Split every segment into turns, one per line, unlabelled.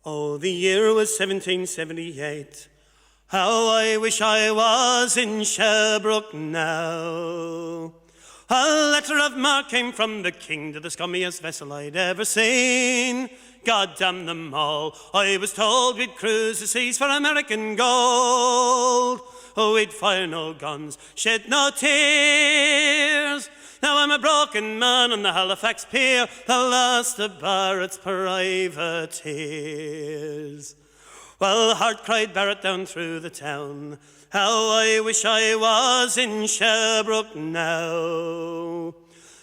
Oh, the year was 1778. How I wish I was in Sherbrooke now. A letter of marque came from the king to the scummiest vessel I'd ever seen. God damn them all. I was told we'd cruise the seas for American gold. Oh, we'd fire no guns, shed no tears. Now I'm a broken man on the Halifax pier, the last of Barrett's privateers. Well, heart cried Barrett down through the town. How I wish I was in Sherbrooke now.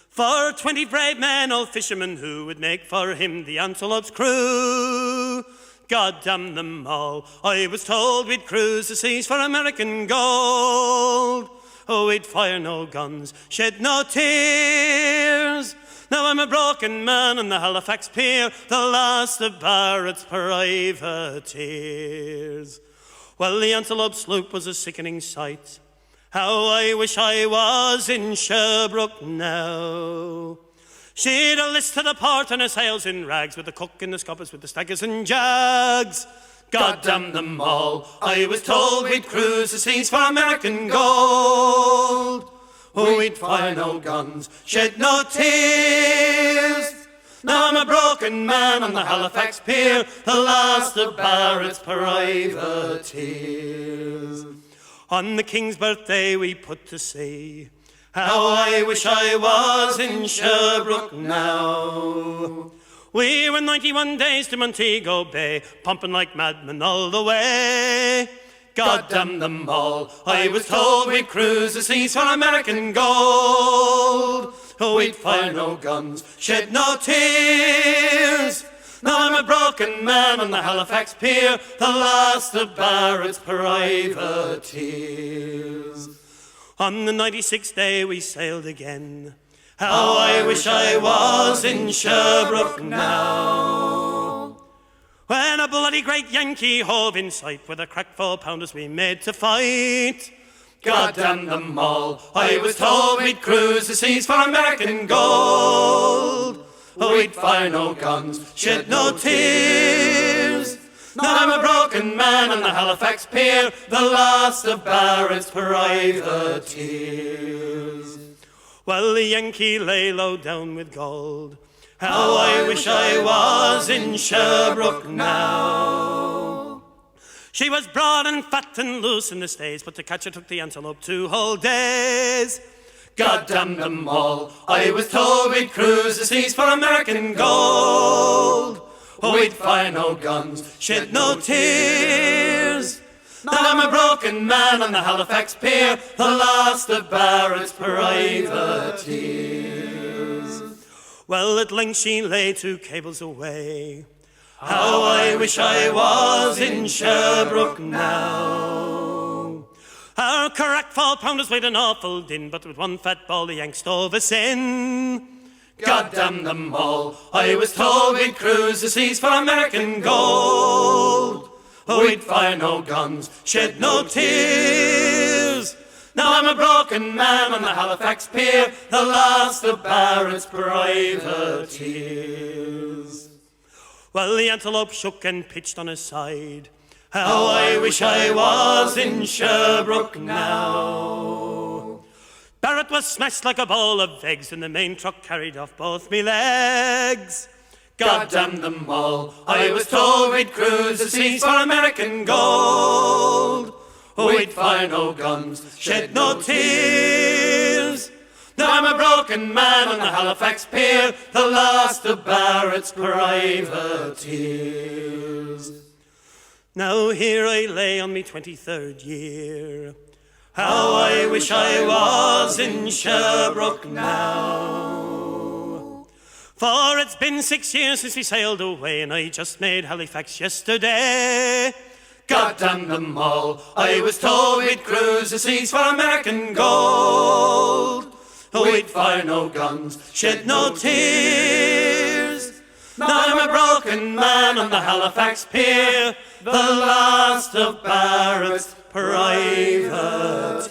For 20 brave men, old fishermen, who would make for him the Antelope's crew. God damn them all. I was told we'd cruise the seas for American gold. Oh, we'd fire no guns, shed no tears. Now I'm a broken man on the Halifax pier, the last of Barrett's privateers. Well, the Antelope sloop was a sickening sight. How I wish I was in Sherbrooke now. She'd a list to the port and her sails in rags, with the cook and the scuppers, with the staggers and jags. God damn them all. I was told we'd cruise the seas for American gold. Oh, we'd fire no guns, shed no tears. Now I'm a broken man on the Halifax pier, the last of Barrett's privateers. On the King's birthday we put to sea. How I wish I was in Sherbrooke now. We were 91 days to Montego Bay, pumping like madmen all the way. God damn them all. I was told we'd cruise the seas for American gold. Oh, we'd fire no guns, shed no tears. Now I'm a broken man on the Halifax pier, the last of Barrett's privateers. On the 96th day we sailed again. How I wish I was in Sherbrooke now. When a bloody great Yankee hove in sight, with a crack 4-pounders we made to fight. God damn them all. I was told we'd cruise the seas for American gold. Oh, we'd fire no guns, shed no tears. Now I'm a broken man on the Halifax pier, the last of Barrett's privateers. Well, the Yankee lay low down with gold. How I wish I was in Sherbrooke now. She was broad and fat and loose in the stays, but to catch her took the Antelope 2 whole days. God damn them all. I was told we'd cruise the seas for American gold. Oh, we'd fire no guns, shed no tears. Now I'm a broken man on the Halifax pier, the last of Barrett's privateers. Well, at length she lay 2 cables away. How I wish I was in Sherbrooke now. Our correct 4-pounders weighed an awful din, but with one fat ball the Yanks stove us in. God damn them all. I was told we'd cruise the seas for American gold. Oh, we'd fire no guns, shed no tears. Now I'm a broken man on the Halifax pier, the last of Barrett's privateers. Well, the Antelope shook and pitched on his side. How I wish I was in Sherbrooke now. Barrett was smashed like a bowl of eggs, and the main truck carried off both me legs. God damn them all. I was told we'd cruise the seas for American gold. Oh, we'd fire no guns, shed no tears. Now I'm a broken man on the Halifax pier, the last of Barrett's privateers. Now here I lay on me 23rd year. How I wish I was in Sherbrooke now. For it's been 6 years since we sailed away, and I just made Halifax yesterday. God damn them all. I was told we'd cruise the seas for American gold. Oh, we'd fire no guns, shed no tears. Now I'm a broken man on the Halifax pier, the last of Barrett's privateers.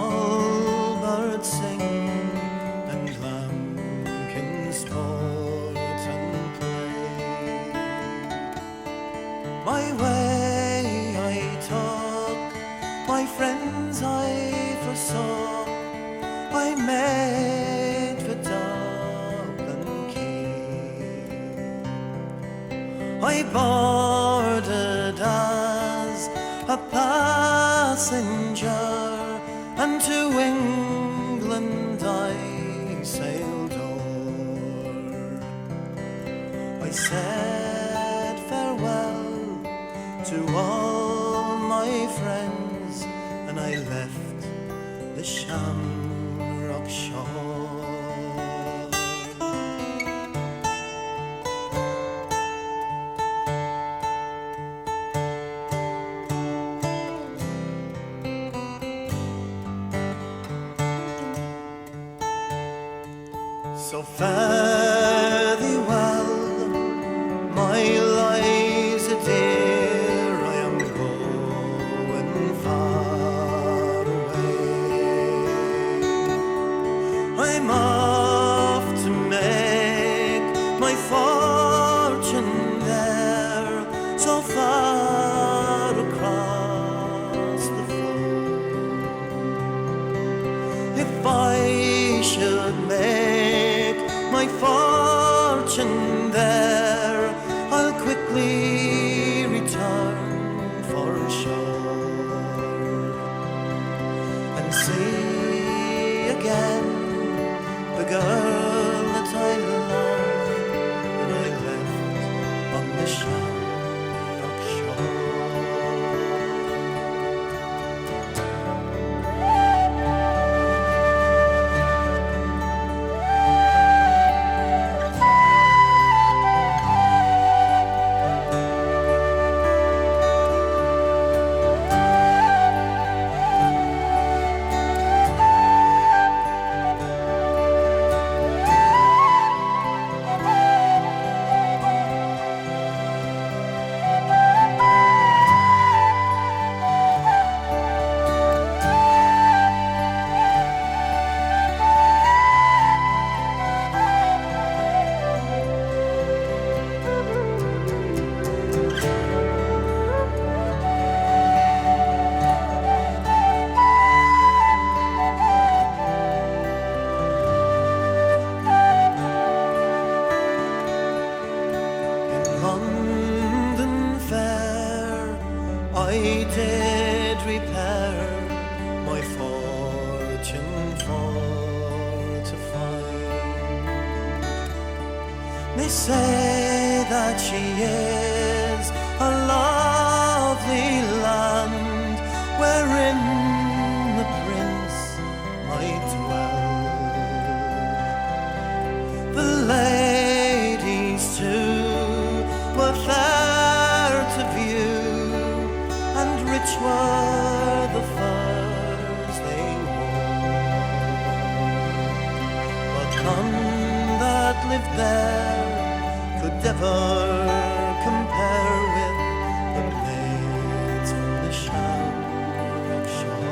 small birds sing and lambkins sport and play. My way I took, my friends I forsook, I made for Dublin Quay. I boarded as a passenger, and to England I sailed o'er. I said farewell to all my friends, and I left the Shamrock shore. So fare thee well, my Liza dear, I am going far away. I'm off to make my fortune there, so far across the floor. If I should make my fortune there, I'll quickly return for shore and see again the girl that I love, that I left on the Shamrock shore. London fair, I did repair my fortune for to find. They say that she is a lovely land, wherein the prince might dwell. The ladies too were fair to view, and rich were the furs they wore. But none that lived there could ever compare with the maids on the Shamrock shore.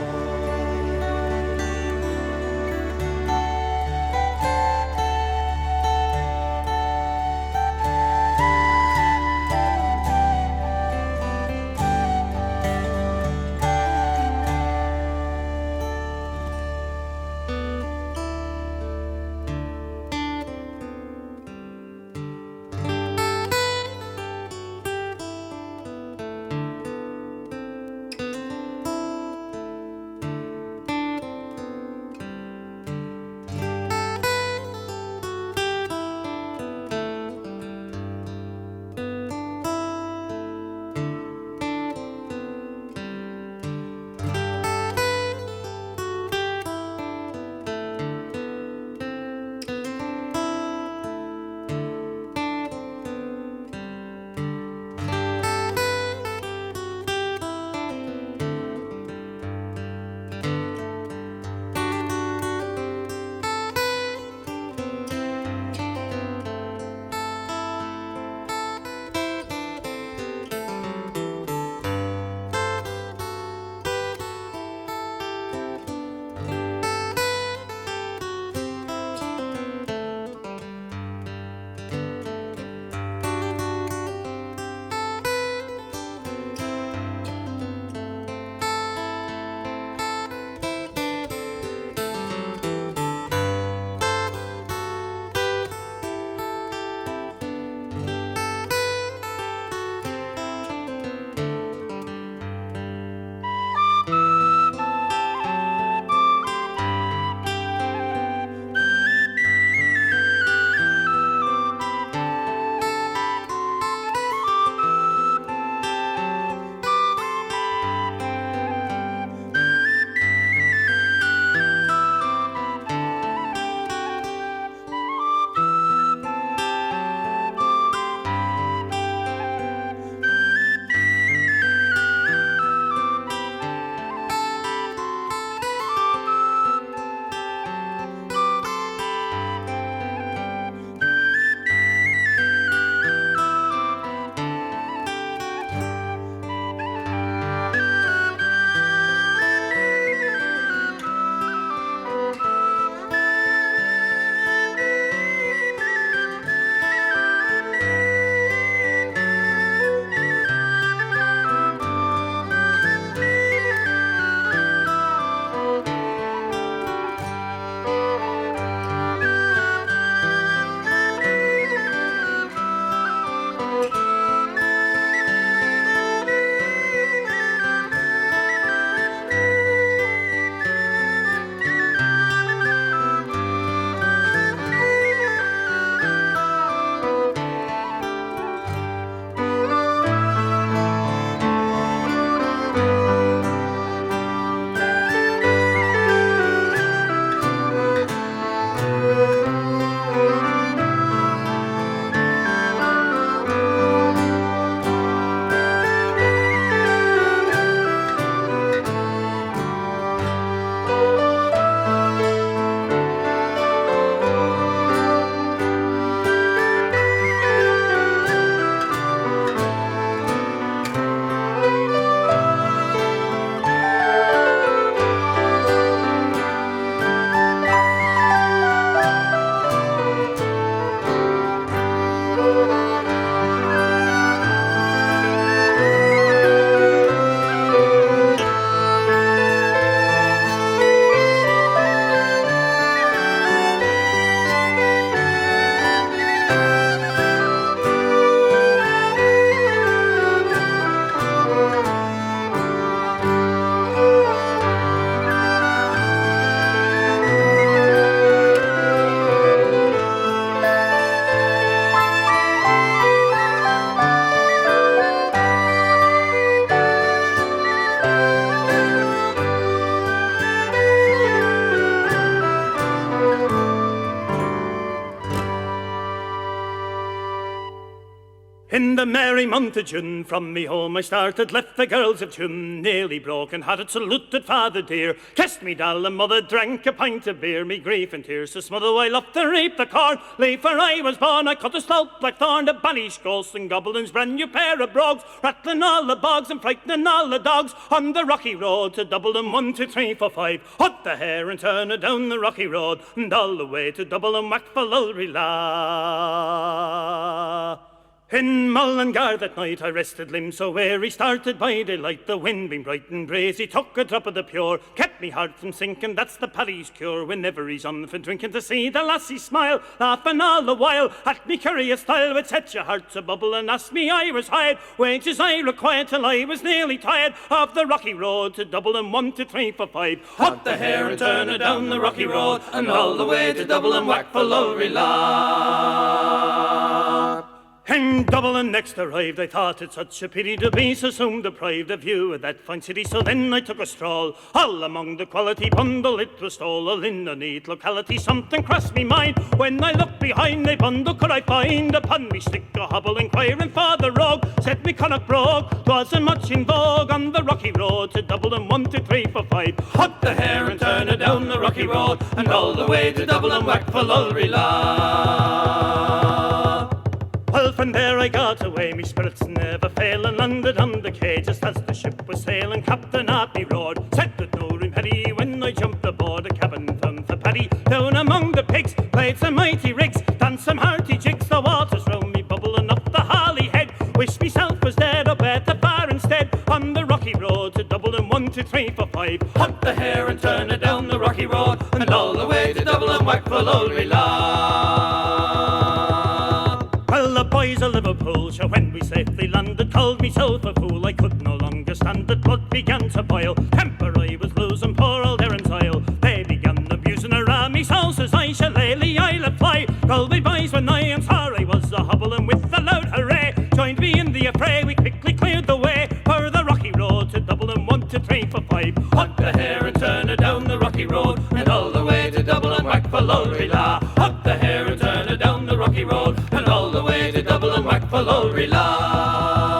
In the merry month of June, from me home I started, left the girls of June, nearly broken-hearted, saluted father dear, kissed me doll and mother, drank a pint of beer, me grief and tears to smother while up to reap the corn, leave where I was born, I cut a stout blackthorn, the bannish ghosts and goblins, brand new pair of brogues, rattling all the bogs and frightening all the dogs, on the rocky road to Dublin, 1, 2, 3, 4, 5, hut the hare and turn her down the rocky road, and all the way to Dublin, whack for Lulrila. In Mullingar that night I rested limbs so weary, started by daylight, the wind being bright and brazy, took a drop of the pure, kept me heart from sinking, that's the Paddy's cure, whenever he's on for drinking, to see the lassie smile, laughing all the while, at me curious style, would set your heart to bubble, and ask me I was hired, wages I required till I was nearly tired, of the rocky road to Dublin, 1, 2, 3, 4, 5, hut the hare and turn her down the rocky road, and all the way to Dublin, whack for Lulrila. In Dublin next arrived, I thought it such a pity to be so soon deprived of view of that fine city, so then I took a stroll, all among the quality bundle it was stole, all in a neat locality, something crossed me mind, when I looked behind a bundle could I find, upon me stick a hobble inquiring for the rogue, said me Connacht brogue, 'twasn't much in vogue, on the rocky road to Dublin, 1, 2, 3, 4, 5, hut the hare and turn her down the rocky road, and all the way to Dublin, whack for Lulrila. Well, from there I got away, me spirits never fail, and landed on the quay just as the ship was sailing. Captain Appy roared, said that no room Paddy, when I jumped aboard a cabin found for Paddy. Down among the pigs, played some mighty rigs, danced some hearty jigs, the waters round me bubbling up the Holly Head. Wish myself was dead, or better far instead, on the rocky road to Dublin, 1, 2, 3, 4, 5. Hunt the hare and turn her down the rocky road, and all the way to Dublin, whack for Lulrila. Well, the boys of Liverpool, sure when we safely landed, called myself a fool, I could no longer stand it, blood began to boil, temper I was losing, poor old Erin's Isle, they began abusing her, me so says I shall lay I let fly, called me boys when I am sorry was a hobbling with a loud hooray, joined me in the affray, we quickly cleared the way, for the rocky road to Dublin, 1, 2, 3, 4, 5, hunt the hare and turn her down the rocky road, and all the way to Dublin, whack for Lulrila, hunt the hare and turn her down the rocky road, and all the way to Dublin, whack for Lulrila.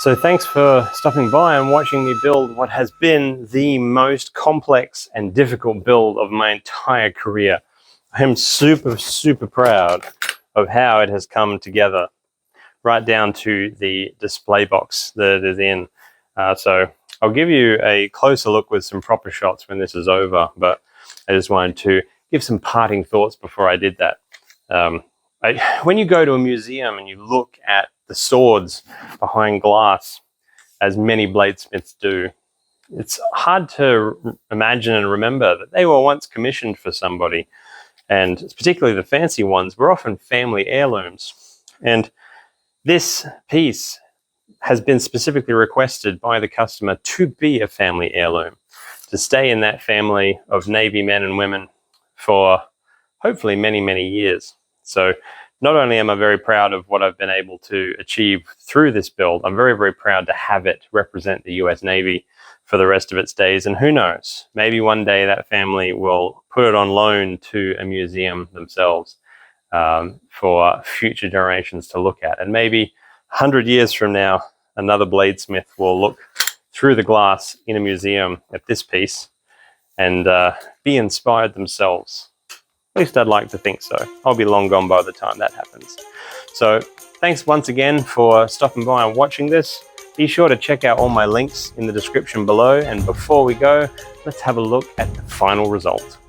So thanks for stopping by and watching me build what has been the most complex and difficult build of my entire career. I am super proud of how it has come together, right down to the display box that it is in. So I'll give you a closer look with some proper shots when this is over, but I just wanted to give some parting thoughts before I did that. When you go to a museum and you look at the swords behind glass, as many bladesmiths do, it's hard to imagine and remember that they were once commissioned for somebody, and particularly the fancy ones were often family heirlooms. And this piece has been specifically requested by the customer to be a family heirloom, to stay in that family of Navy men and women for hopefully many years. So not only am I very proud of what I've been able to achieve through this build, I'm very proud to have it represent the US Navy for the rest of its days. And who knows, maybe one day that family will put it on loan to a museum themselves for future generations to look at. And maybe 100 years from now, another bladesmith will look through the glass in a museum at this piece and be inspired themselves. At least I'd like to think so. I'll be long gone by the time that happens. So thanks once again for stopping by and watching this. Be sure to check out all my links in the description below. And before we go, let's have a look at the final result.